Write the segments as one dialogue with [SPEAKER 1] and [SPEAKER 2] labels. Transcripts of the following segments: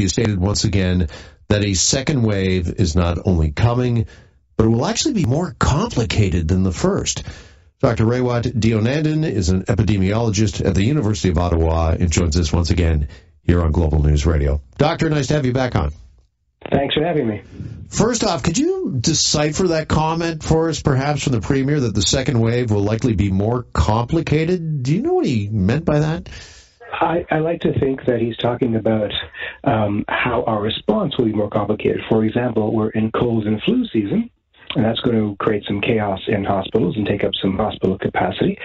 [SPEAKER 1] you stated once again that a second wave is not only coming, but it will actually be more complicated than the first. Dr. Raywat Deonandan is an epidemiologist at the University of Ottawa and joins us once again here on Global News Radio. Doctor, nice to have you back on.
[SPEAKER 2] Thanks for having me.
[SPEAKER 1] First off, could you decipher that comment for us, perhaps from the Premier, that the second wave will likely be more complicated? Do you know what he meant by that?
[SPEAKER 2] I like to think that he's talking about how our response will be more complicated. For example, we're in cold and flu season, and that's going to create some chaos in hospitals and take up some hospital capacity.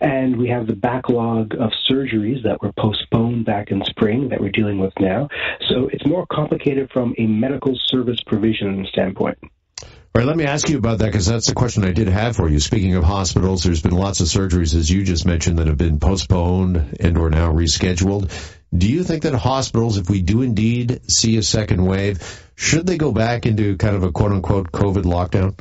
[SPEAKER 2] And we have the backlog of surgeries that were postponed back in spring that we're dealing with now. So it's more complicated from a medical service provision standpoint.
[SPEAKER 1] All right, let me ask you about that, because that's the question I did have for you. Speaking of hospitals, there's been lots of surgeries, as you just mentioned, that have been postponed and or now rescheduled. Do you think that hospitals, if we do indeed see a second wave, should they go back into kind of a quote-unquote COVID lockdown?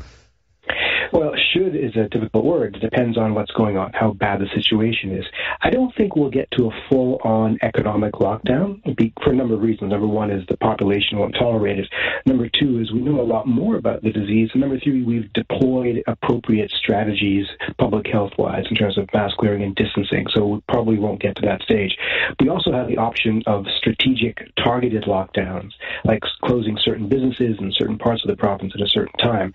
[SPEAKER 2] Well, should is a difficult word. It depends on what's going on, how bad the situation is. I don't think we'll get to a full-on economic lockdown for a number of reasons. Number one is the population won't tolerate it. Number two is we know a lot more about the disease. And number three, we've deployed appropriate strategies public health-wise in terms of mask wearing and distancing, so we probably won't get to that stage. We also have the option of strategic targeted lockdowns, like closing certain businesses in certain parts of the province at a certain time.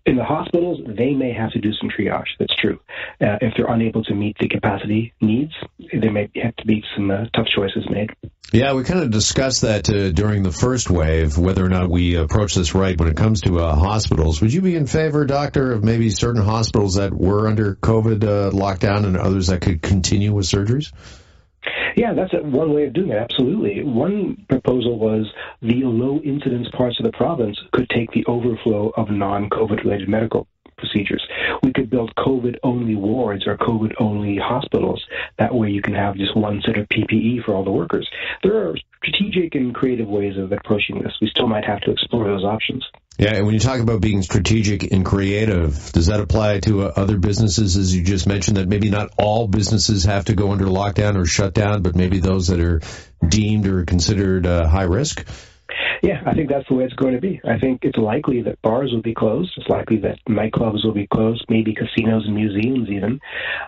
[SPEAKER 2] In the hospitals, they may have to do some triage. That's true. If they're unable to meet the capacity needs, there may have to be some tough choices made.
[SPEAKER 1] Yeah, we kind of discussed that during the first wave, whether or not we approach this right when it comes to hospitals. Would you be in favor, Doctor, of maybe certain hospitals that were under COVID lockdown and others that could continue with surgeries?
[SPEAKER 2] Yeah, that's one way of doing it, absolutely. One proposal was the low-incidence parts of the province could take the overflow of non-COVID-related medical procedures. We could build COVID-only wards or COVID-only hospitals. That way you can have just one set of PPE for all the workers. There are strategic and creative ways of approaching this. We still might have to explore those options.
[SPEAKER 1] Yeah, and when you talk about being strategic and creative, does that apply to other businesses, as you just mentioned, that maybe not all businesses have to go under lockdown or shut down, but maybe those that are deemed or considered high risk?
[SPEAKER 2] Yeah, I think that's the way it's going to be. I think it's likely that bars will be closed. It's likely that nightclubs will be closed, maybe casinos and museums even.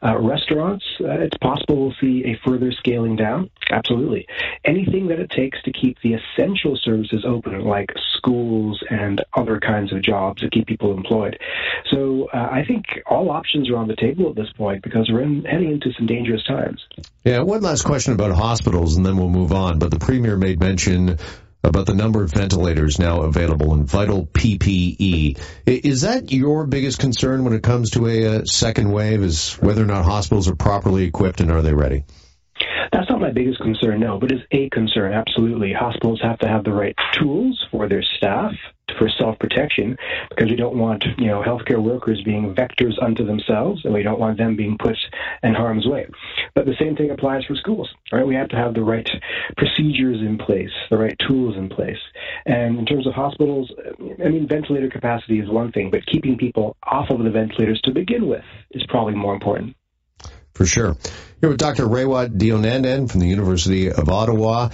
[SPEAKER 2] Restaurants, it's possible we'll see a further scaling down. Absolutely. Anything that it takes to keep the essential services open, like schools and other kinds of jobs that keep people employed. So I think all options are on the table at this point because we're heading into some dangerous times.
[SPEAKER 1] Yeah, one last question about hospitals, and then we'll move on. But the Premier made mention about the number of ventilators now available in vital PPE. Is that your biggest concern when it comes to a second wave, is whether or not hospitals are properly equipped and are they ready?
[SPEAKER 2] That's not my biggest concern, no, but it's a concern, absolutely. Hospitals have to have the right tools for their staff for self-protection, because we don't want, healthcare workers being vectors unto themselves, and we don't want them being put in harm's way. But the same thing applies for schools, right? We have to have the right procedures in place, the right tools in place. And in terms of hospitals, ventilator capacity is one thing, but keeping people off of the ventilators to begin with is probably more important.
[SPEAKER 1] For sure. Here with Dr. Raywat Deonandan from the University of Ottawa.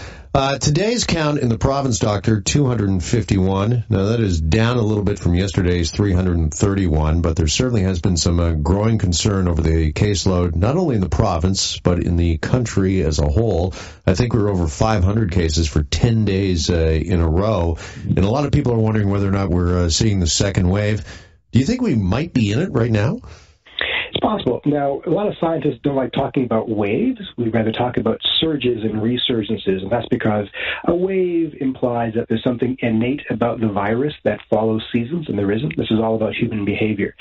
[SPEAKER 1] Today's count in the province, Doctor, 251. Now, that is down a little bit from yesterday's 331, but there certainly has been some growing concern over the caseload, not only in the province, but in the country as a whole. I think we're over 500 cases for 10 days in a row, and a lot of people are wondering whether or not we're seeing the second wave. Do you think we might be in it right now?
[SPEAKER 2] It's possible. Now, a lot of scientists don't like talking about waves. We'd rather talk about surges and resurgences, and that's because a wave implies that there's something innate about the virus that follows seasons, and there isn't. This is all about human behavior.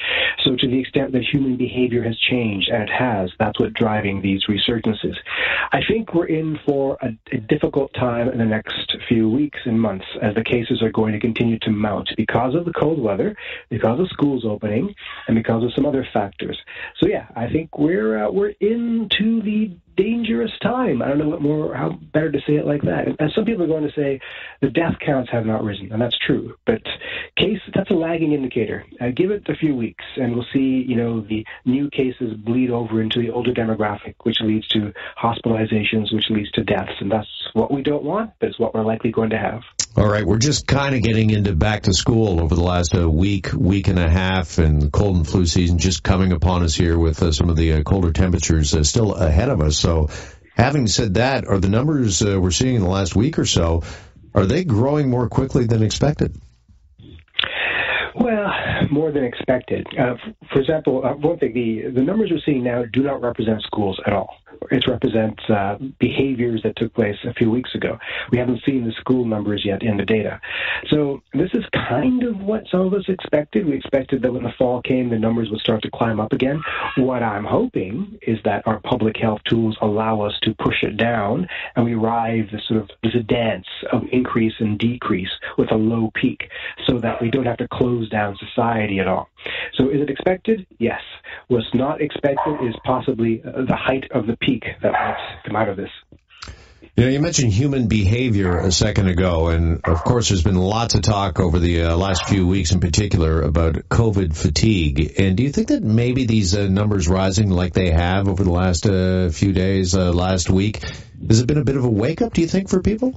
[SPEAKER 2] So to the extent that human behavior has changed, and it has, that's what's driving these resurgences. I think we're in for a difficult time in the next few weeks and months as the cases are going to continue to mount because of the cold weather, because of schools opening, and because of some other factors. So yeah, I think we're into the dangerous time. I don't know how better to say it like that. And some people are going to say The death counts have not risen, and that's true. But that's a lagging indicator. Give it a few weeks, and we'll see, the new cases bleed over into the older demographic, which leads to hospitalizations, which leads to deaths. And that's what we don't want, but it's what we're likely going to have.
[SPEAKER 1] All right, we're just kind of getting into back to school over the last week and a half, and cold and flu season just coming upon us here with some of the colder temperatures still ahead of us. So having said that, are the numbers we're seeing in the last week or so, are they growing more quickly than expected?
[SPEAKER 2] Well, more than expected. For example, one thing, the numbers we're seeing now do not represent schools at all. It represents behaviors that took place a few weeks ago. We haven't seen the school numbers yet in the data. So this is kind of what some of us expected. We expected that when the fall came, the numbers would start to climb up again. What I'm hoping is that our public health tools allow us to push it down, and we arrive there's a dance of increase and decrease with a low peak, so that we don't have to close down society at all. So is it expected? Yes. What's not expected is possibly the height of the peak that might come out of this.
[SPEAKER 1] You mentioned human behavior a second ago, and of course there's been lots of talk over the last few weeks in particular about COVID fatigue. And do you think that maybe these numbers rising like they have over the last few days, last week, has it been a bit of a wake-up, do you think, for people?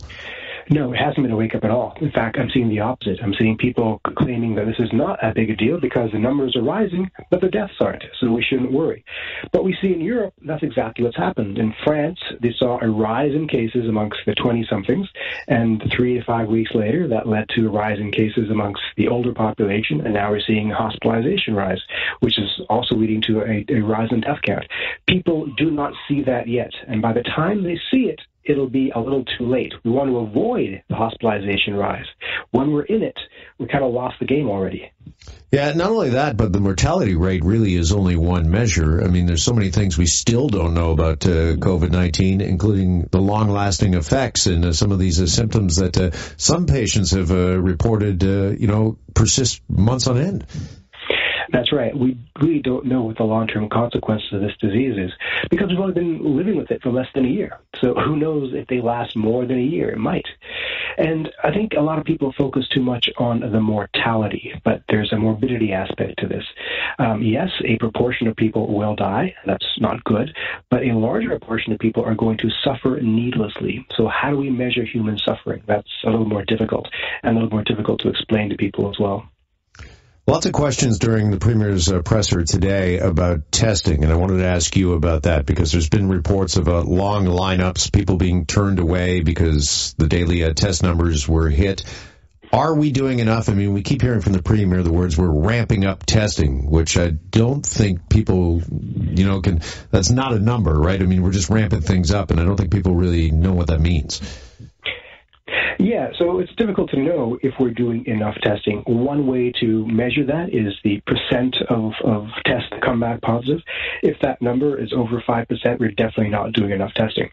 [SPEAKER 2] No, it hasn't been a wake-up at all. In fact, I'm seeing the opposite. I'm seeing people claiming that this is not a big a deal because the numbers are rising, but the deaths aren't, so we shouldn't worry. But we see in Europe, that's exactly what's happened. In France, they saw a rise in cases amongst the 20-somethings, and 3 to 5 weeks later, that led to a rise in cases amongst the older population, and now we're seeing a hospitalization rise, which is also leading to a rise in death count. People do not see that yet, and by the time they see it, it'll be a little too late. We want to avoid the hospitalization rise. When we're in it, we kind of lost the game already.
[SPEAKER 1] Yeah, not only that, but the mortality rate really is only one measure. I mean, there's so many things we still don't know about COVID-19, including the long-lasting effects and some of these symptoms that some patients have reported, persist months on end.
[SPEAKER 2] That's right. We really don't know what the long-term consequences of this disease is because we've only been living with it for less than a year. So who knows if they last more than a year? It might. And I think a lot of people focus too much on the mortality, but there's a morbidity aspect to this. Yes, a proportion of people will die. That's not good. But a larger proportion of people are going to suffer needlessly. So how do we measure human suffering? That's a little more difficult, and a little more difficult to explain to people as well.
[SPEAKER 1] Lots of questions during the Premier's presser today about testing, and I wanted to ask you about that because there's been reports of long lineups, people being turned away because the daily test numbers were hit. Are we doing enough? I mean, we keep hearing from the Premier the words, we're ramping up testing, which I don't think people, that's not a number, right? I mean, we're just ramping things up, and I don't think people really know what that means.
[SPEAKER 2] Yeah, so it's difficult to know if we're doing enough testing. One way to measure that is the percent of tests that come back positive. If that number is over 5%, we're definitely not doing enough testing.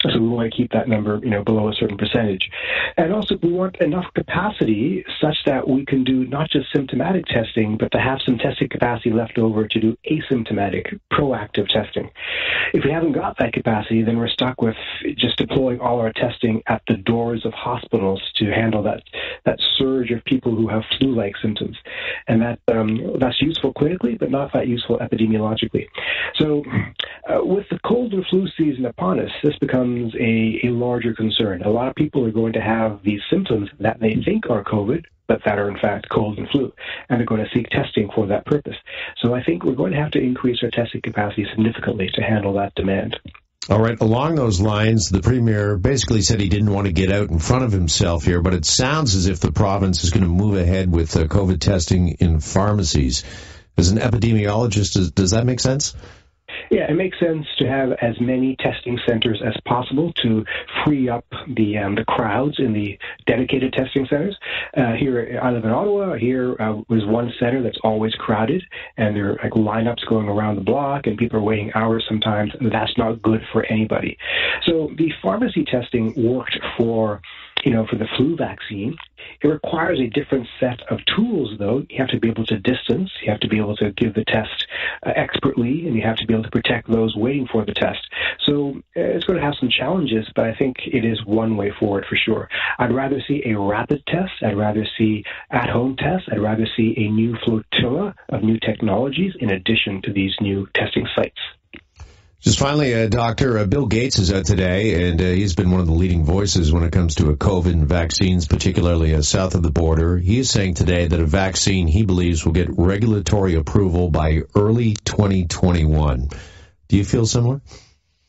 [SPEAKER 2] So we want to keep that number, below a certain percentage. And also we want enough capacity such that we can do not just symptomatic testing, but to have some testing capacity left over to do asymptomatic, proactive testing. If we haven't got that capacity, then we're stuck with just deploying all our testing at the doors of hospitals to handle that surge of people who have flu-like symptoms. And that's useful clinically, but not that useful epidemiologically. So with the cold and flu season upon us, this becomes a larger concern. A lot of people are going to have these symptoms that they think are COVID, but that are in fact cold and flu, and they're going to seek testing for that purpose. So I think we're going to have to increase our testing capacity significantly to handle that demand.
[SPEAKER 1] All right. Along those lines, the Premier basically said he didn't want to get out in front of himself here, but it sounds as if the province is going to move ahead with COVID testing in pharmacies. As an epidemiologist, does that make sense?
[SPEAKER 2] Yeah, it makes sense to have as many testing centers as possible to free up the crowds in the dedicated testing centers. Here, I live in Ottawa. Here was one center that's always crowded, and there are lineups going around the block, and people are waiting hours sometimes. And that's not good for anybody. So the pharmacy testing worked for For the flu vaccine, it requires a different set of tools, though. You have to be able to distance, you have to be able to give the test expertly, and you have to be able to protect those waiting for the test. So it's going to have some challenges, but I think it is one way forward for sure. I'd rather see a rapid test. I'd rather see at-home tests. I'd rather see a new flotilla of new technologies in addition to these new testing sites.
[SPEAKER 1] Just finally, Doctor, Bill Gates is out today, and he's been one of the leading voices when it comes to COVID vaccines, particularly south of the border. He is saying today that a vaccine he believes will get regulatory approval by early 2021. Do you feel similar?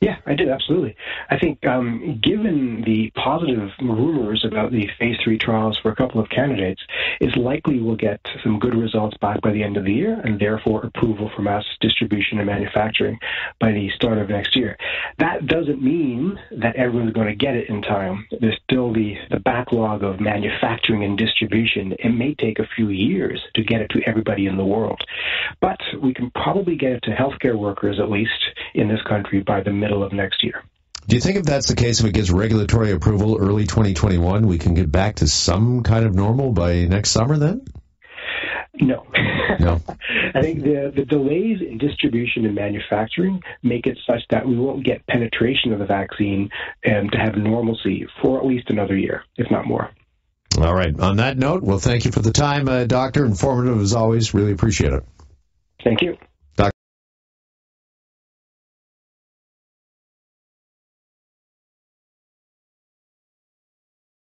[SPEAKER 2] Yeah, I do, absolutely. I think given the positive rumors about the phase 3 trials for a couple of candidates, it's likely we'll get some good results back by the end of the year, and therefore approval for mass distribution and manufacturing by the start of next year. That doesn't mean that everyone's going to get it in time. There's still the backlog of manufacturing and distribution. It may take a few years to get it to everybody in the world. But we can probably get it to healthcare workers, at least in this country, by the middle of next year.
[SPEAKER 1] Do you think if that's the case, if it gets regulatory approval early 2021, we can get back to some kind of normal by next summer then?
[SPEAKER 2] No.
[SPEAKER 1] No.
[SPEAKER 2] I think the delays in distribution and manufacturing make it such that we won't get penetration of the vaccine to have normalcy for at least another year, if not more.
[SPEAKER 1] All right. On that note, well, thank you for the time, Doctor. Informative as always. Really appreciate it.
[SPEAKER 2] Thank you.